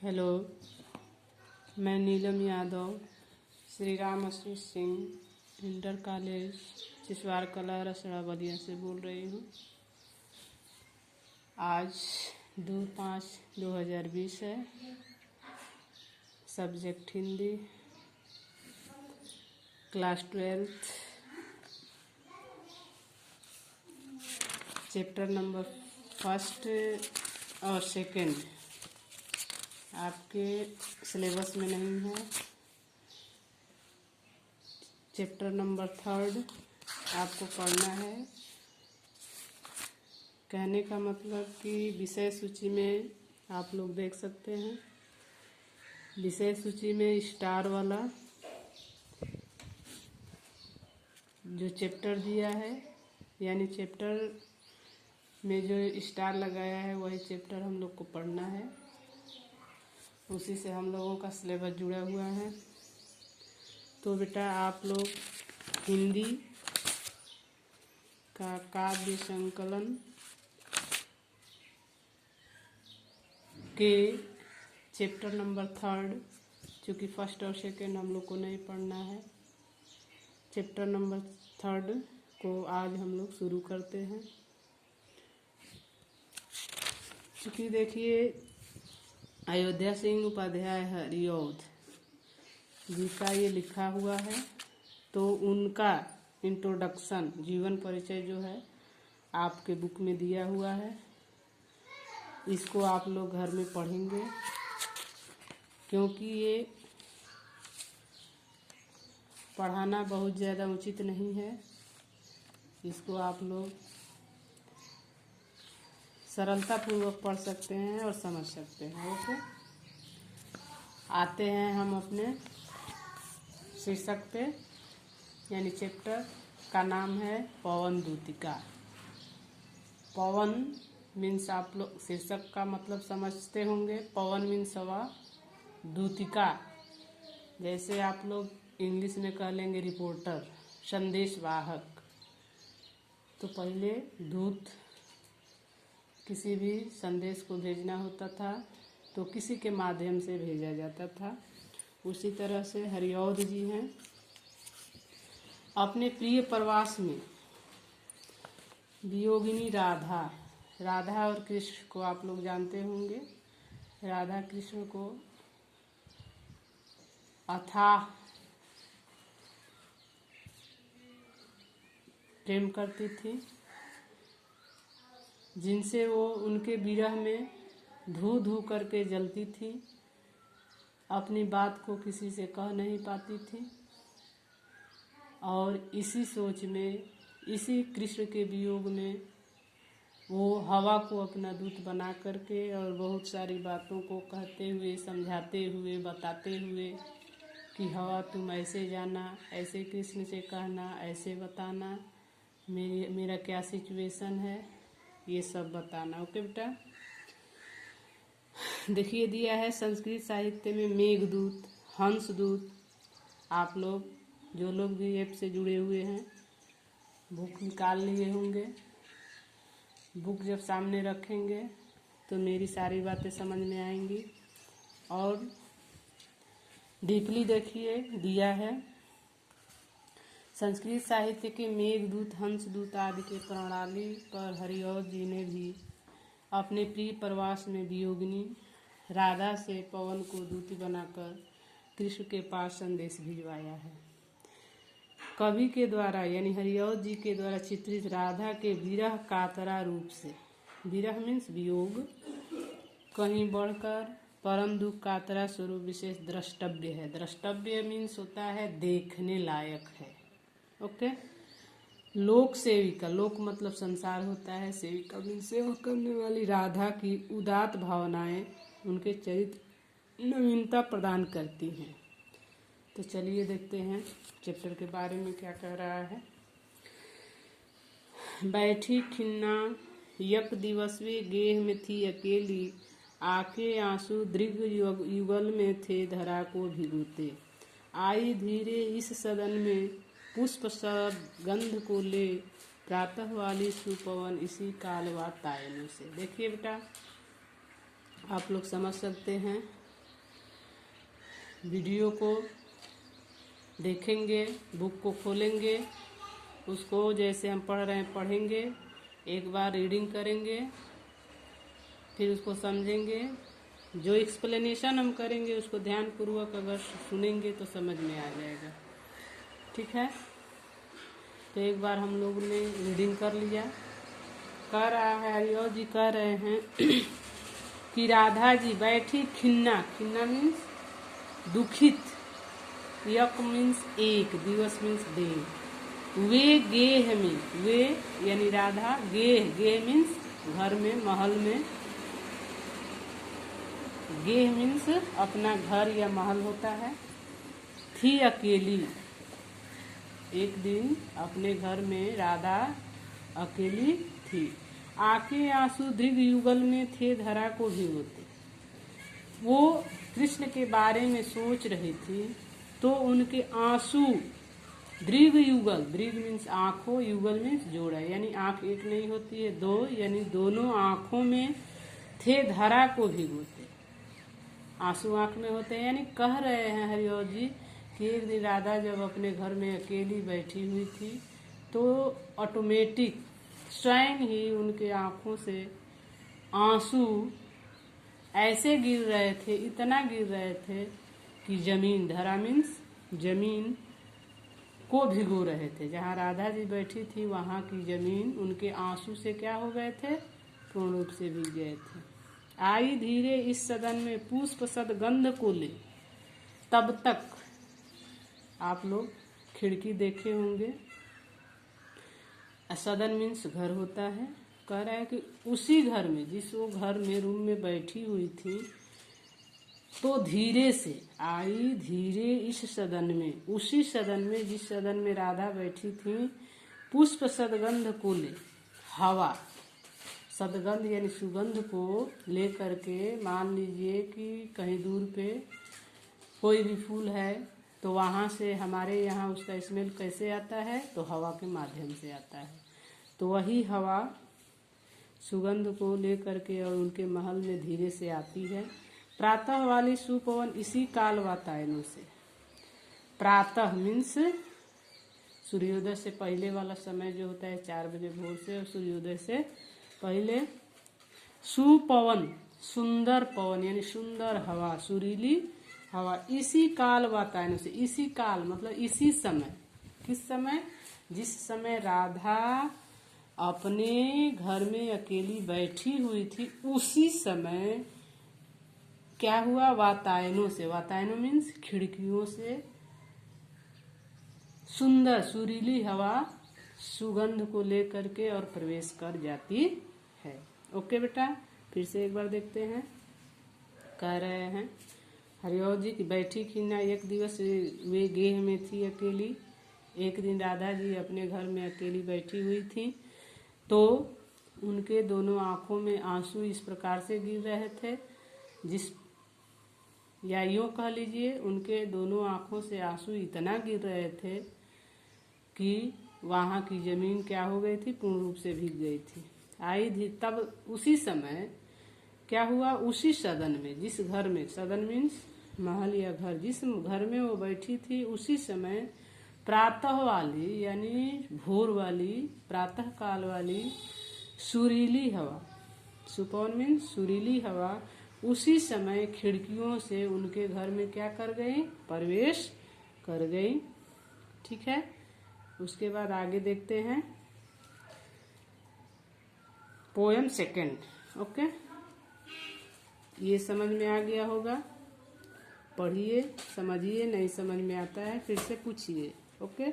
Hello, मैं नीलम Yadav Shri Ram Ashish Singh inter college चिसवार कला रसड़ा बलिया से बोल रही हूँ। आज 2/5/2020 है। Subject Hindi, class 12, chapter number 1 और 2 आपके सिलेबस में नहीं है। चैप्टर नंबर 3 आपको पढ़ना है। कहने का मतलब कि विषय सूची में आप लोग देख सकते हैं। विषय सूची में स्टार वाला जो चैप्टर दिया है, यानी चैप्टर में जो स्टार लगाया है वही चैप्टर हम लोग को पढ़ना है। उसी से हम लोगों का सिलेबस जुड़ा हुआ है। तो बेटा आप लोग हिंदी का काव्य संकलन के चैप्टर नंबर 3, चूँकि 1 और 2 हम लोग को नहीं पढ़ना है, चैप्टर नंबर 3 को आज हम लोग शुरू करते हैं। चूँकि देखिए अयोध्या सिंह उपाध्याय हरिऔध जी का ये लिखा हुआ है, तो उनका इंट्रोडक्शन जीवन परिचय जो है आपके बुक में दिया हुआ है। इसको आप लोग घर में पढ़ेंगे, क्योंकि ये पढ़ाना बहुत ज़्यादा उचित नहीं है। इसको आप लोग सरलता पूर्वक पढ़ सकते हैं और समझ सकते हैं। ओके, आते हैं हम अपने शीर्षक पे, यानी चैप्टर का नाम है पवन दूतिका। पवन मीन्स आप लोग शीर्षक का मतलब समझते होंगे। पवन मीन्स हवा, दूतिका जैसे आप लोग इंग्लिश में कह लेंगे रिपोर्टर, संदेश वाहक। तो पहले दूत किसी भी संदेश को भेजना होता था तो किसी के माध्यम से भेजा जाता था। उसी तरह से हरिऔध जी हैं, अपने प्रिय प्रवास में वियोगिनी राधा और कृष्ण को आप लोग जानते होंगे। राधा कृष्ण को अथाह प्रेम करती थी, जिनसे वो उनके विरह में धू धू करके जलती थी। अपनी बात को किसी से कह नहीं पाती थी, और इसी सोच में, इसी कृष्ण के वियोग में वो हवा को अपना दूत बना करके और बहुत सारी बातों को कहते हुए, समझाते हुए, बताते हुए कि हवा तुम ऐसे जाना, ऐसे कृष्ण से कहना, ऐसे बताना, मेरा क्या सिचुएशन है, ये सब बताना। ओके बेटा, देखिए दिया है संस्कृत साहित्य में मेघदूत, हंसदूत। आप लोग जो लोग भी ऐप से जुड़े हुए हैं बुक निकाल लिए होंगे। बुक जब सामने रखेंगे तो मेरी सारी बातें समझ में आएंगी। और डीपली देखिए दिया है संस्कृत साहित्य के मेघदूत, हंसदूत आदि के प्रणाली पर हरिऔध जी ने भी अपने प्रिय प्रवास में वियोगिनी राधा से पवन को दूती बनाकर कृष्ण के पास संदेश भिजवाया है। कवि के द्वारा यानी हरिऔध जी के द्वारा चित्रित राधा के विरह कातरा रूप से, विरह मीन्स वियोग, कहीं बढ़कर परम दुख कातरा स्वरूप विशेष द्रष्टव्य है। द्रष्टव्य मीन्स होता है देखने लायक है। ओके, लोक सेविका, लोक मतलब संसार होता है, सेविका मीन्स सेवा करने वाली राधा की उदात्त भावनाएं उनके चरित्र नवीनता प्रदान करती हैं। तो चलिए देखते हैं चैप्टर के बारे में क्या कह रहा है। बैठी खिन्ना यक दिवसवे गेह में थी अकेली, आंखें आंसू दृग युगल में थे धरा को भिगोते। आई धीरे इस सदन में पुष्प सब गंध को ले, प्रातः वाली सुपवन इसी काल वातायन से। देखिए बेटा आप लोग समझ सकते हैं वीडियो को देखेंगे, बुक को खोलेंगे, उसको जैसे हम पढ़ रहे हैं पढ़ेंगे, एक बार रीडिंग करेंगे, फिर उसको समझेंगे। जो एक्सप्लेनेशन हम करेंगे उसको ध्यानपूर्वक अगर सुनेंगे तो समझ में आ जाएगा। ठीक है, तो एक बार हम लोग ने रीडिंग कर लिया। कह रहा है हरिओ जी कह रहे हैं कि राधा जी बैठी खिन्ना, खिन्ना मीन्स दुखित, यक मीन्स एक, दिवस मीन्स दिन, वे गेह में, वे यानी राधा, गेह, गेह मीन्स घर में, महल में, गेह मीन्स अपना घर या महल होता है। थी अकेली, एक दिन अपने घर में राधा अकेली थी। आके आंसू दृग युगल में थे धरा को भिगोते। वो कृष्ण के बारे में सोच रही थी तो उनके आंसू दृग युगल, दृग मीन्स आंखों, युगल मीन्स जोड़ा, यानी आंख एक नहीं होती है दो, यानी दोनों आंखों में थे धरा को भिगोते। आंसू आंख में होते हैं, यानी कह रहे हैं हरिओ जी कि एक दिन राधा जब अपने घर में अकेली बैठी हुई थी तो ऑटोमेटिक स्वयं ही उनके आंखों से आंसू ऐसे गिर रहे थे, इतना गिर रहे थे कि जमीन, धरा मीन्स जमीन को भिगो रहे थे। जहाँ राधा जी बैठी थी वहाँ की जमीन उनके आंसू से क्या हो गए थे, पूर्ण रूप से भीग गए थे। आई धीरे इस सदन में पुष्प सदगंध को ले। तब तक आप लोग खिड़की देखे होंगे, सदन मीन्स घर होता है। कह रहा है कि उसी घर में, जिस वो घर में रूम में बैठी हुई थी, तो धीरे से आई, धीरे इस सदन में, उसी सदन में जिस सदन में राधा बैठी थी, पुष्प सदगंध को ले, हवा, सदगंध यानी सुगंध को ले करके, मान लीजिए कि कहीं दूर पे कोई भी फूल है तो वहाँ से हमारे यहाँ उसका स्मेल कैसे आता है, तो हवा के माध्यम से आता है। तो वही हवा सुगंध को ले करके और उनके महल में धीरे से आती है। प्रातः वाली सुपवन इसी काल वातायनों से, प्रातः मीन्स सूर्योदय से पहले वाला समय जो होता है 4 बजे भोर से, और सूर्योदय से पहले, सुपवन सुंदर पवन यानी सुंदर हवा, सुरीली हवा, इसी काल वातायनों से, इसी काल मतलब इसी समय, किस समय, जिस समय राधा अपने घर में अकेली बैठी हुई थी, उसी समय क्या हुआ, वातायनों से, वातायनों मीन्स खिड़कियों से सुंदर सुरीली हवा सुगंध को लेकर के और प्रवेश कर जाती है। ओके बेटा, फिर से एक बार देखते हैं। कह रहे हैं हरिओ जी की बैठी खिन्ना एक दिवस वे गेह में थी अकेली। एक दिन राधा जी अपने घर में अकेली बैठी हुई थी तो उनके दोनों आंखों में आंसू इस प्रकार से गिर रहे थे, जिस, या यूँ कह लीजिए उनके दोनों आंखों से आंसू इतना गिर रहे थे कि वहाँ की जमीन क्या हो गई थी, पूर्ण रूप से भीग गई थी। आई थी तब उसी समय क्या हुआ, उसी सदन में, जिस घर में, सदन मीन्स महल या घर, जिस घर में वो बैठी थी, उसी समय प्रातः वाली यानी भोर वाली, प्रातः काल वाली सुरीली हवा, सुपौन मीन्स सुरीली हवा, उसी समय खिड़कियों से उनके घर में क्या कर गई, प्रवेश कर गई। ठीक है, उसके बाद आगे देखते हैं पोएम सेकंड। ओके, ये समझ में आ गया होगा, पढ़िए, समझिए, नहीं समझ में आता है फिर से पूछिए। ओके।